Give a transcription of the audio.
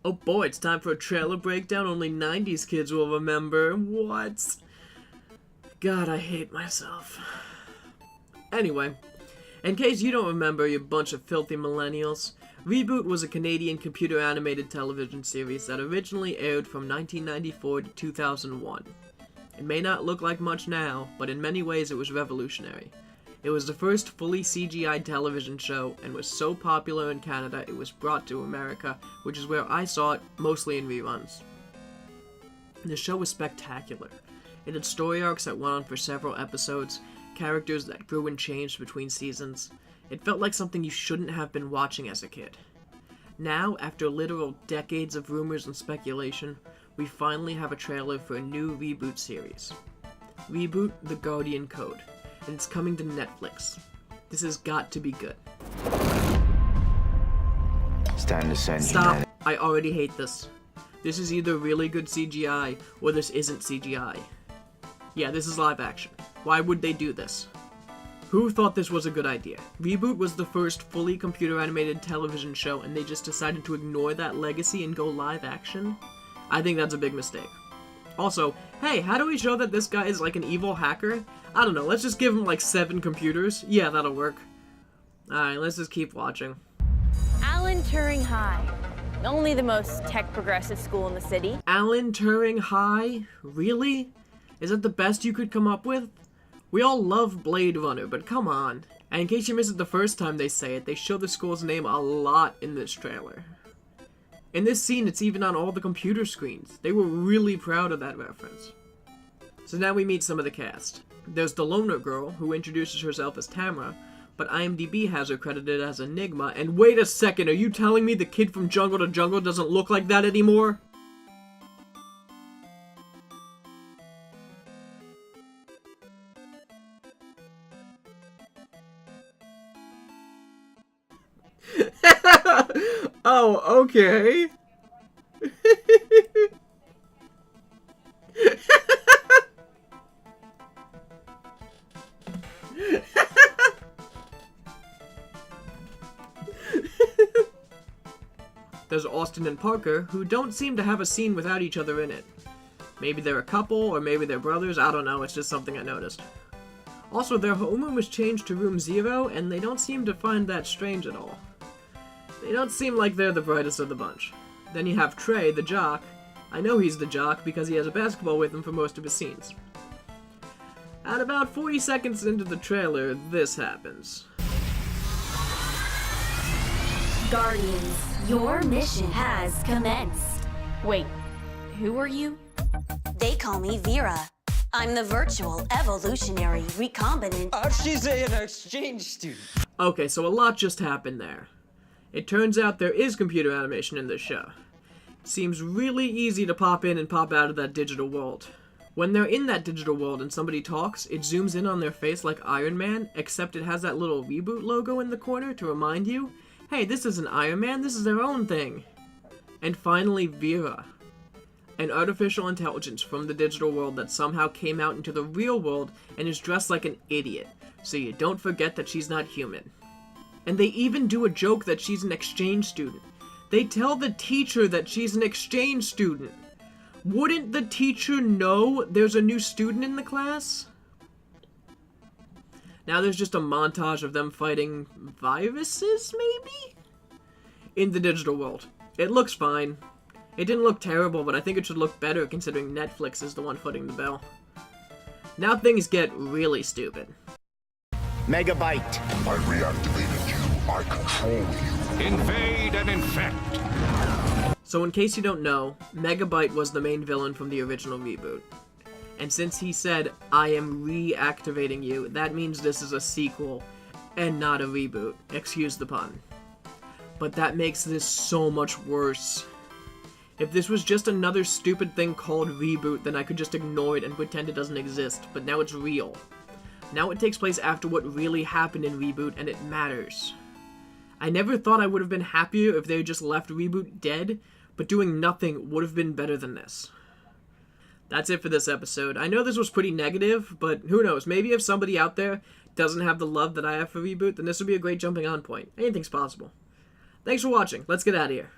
Oh boy, it's time for a trailer breakdown only 90s kids will remember. What? God, I hate myself. Anyway, in case you don't remember, you bunch of filthy millennials, Reboot was a Canadian computer animated television series that originally aired from 1994 to 2001. It may not look like much now, but in many ways it was revolutionary. It was the first fully CGI television show, and was so popular in Canada it was brought to America, which is where I saw it, mostly in reruns. The show was spectacular. It had story arcs that went on for several episodes, characters that grew and changed between seasons. It felt like something you shouldn't have been watching as a kid. Now, after literal decades of rumors and speculation, we finally have a trailer for a new Reboot series. Reboot: The Guardian Code. And it's coming to Netflix. This has got to be good. It's time to send Stop! I already hate this. This is either really good CGI, or this isn't CGI. Yeah, this is live action. Why would they do this? Who thought this was a good idea? Reboot was the first fully computer animated television show, and they just decided to ignore that legacy and go live action? I think that's a big mistake. Also, hey, how do we show that this guy is like an evil hacker? I don't know, let's just give him like 7 computers. Yeah, that'll work. Alright, let's just keep watching. Alan Turing High. Only the most tech-progressive school in the city. Alan Turing High? Really? Is that the best you could come up with? We all love Blade Runner, but come on. And in case you missed it the first time they say it, they show the school's name a lot in this trailer. In this scene, it's even on all the computer screens. They were really proud of that reference. So now we meet some of the cast. There's the loner girl, who introduces herself as Tamara, but IMDb has her credited as Enigma, and wait a second, are you telling me the kid from Jungle to Jungle doesn't look like that anymore? Oh, okay. There's Austin and Parker, who don't seem to have a scene without each other in it. Maybe they're a couple, or maybe they're brothers, I don't know, it's just something I noticed. Also, their homeroom was changed to room 0, and they don't seem to find that strange at all. They don't seem like they're the brightest of the bunch. Then you have Trey, the jock. I know he's the jock because he has a basketball with him for most of his scenes. At about 40 seconds into the trailer, this happens. Guardians, your mission has commenced. Wait, who are you? They call me Vera. I'm the virtual, evolutionary, recombinant... She's an exchange student. Okay, so a lot just happened there. It turns out there is computer animation in this show. It seems really easy to pop in and pop out of that digital world. When they're in that digital world and somebody talks, it zooms in on their face like Iron Man, except it has that little Reboot logo in the corner to remind you, hey, this isn't Iron Man, this is their own thing. And finally, Vera. An artificial intelligence from the digital world that somehow came out into the real world and is dressed like an idiot, so you don't forget that she's not human. And they even do a joke that she's an exchange student. They tell the teacher that she's an exchange student. Wouldn't the teacher know there's a new student in the class? Now there's just a montage of them fighting viruses, maybe? In the digital world. It looks fine. It didn't look terrible, but I think it should look better considering Netflix is the one footing the bill. Now things get really stupid. Megabyte. I reactivated you. I control you. Invade and infect. So in case you don't know, Megabyte was the main villain from the original Reboot. And since he said, I am reactivating you, that means this is a sequel and not a reboot. Excuse the pun. But that makes this so much worse. If this was just another stupid thing called Reboot, then I could just ignore it and pretend it doesn't exist, but now it's real. Now it takes place after what really happened in Reboot, and it matters. I never thought I would have been happier if they had just left Reboot dead, but doing nothing would have been better than this. That's it for this episode. I know this was pretty negative, but who knows, maybe if somebody out there doesn't have the love that I have for Reboot, then this would be a great jumping on point. Anything's possible. Thanks for watching. Let's get out of here.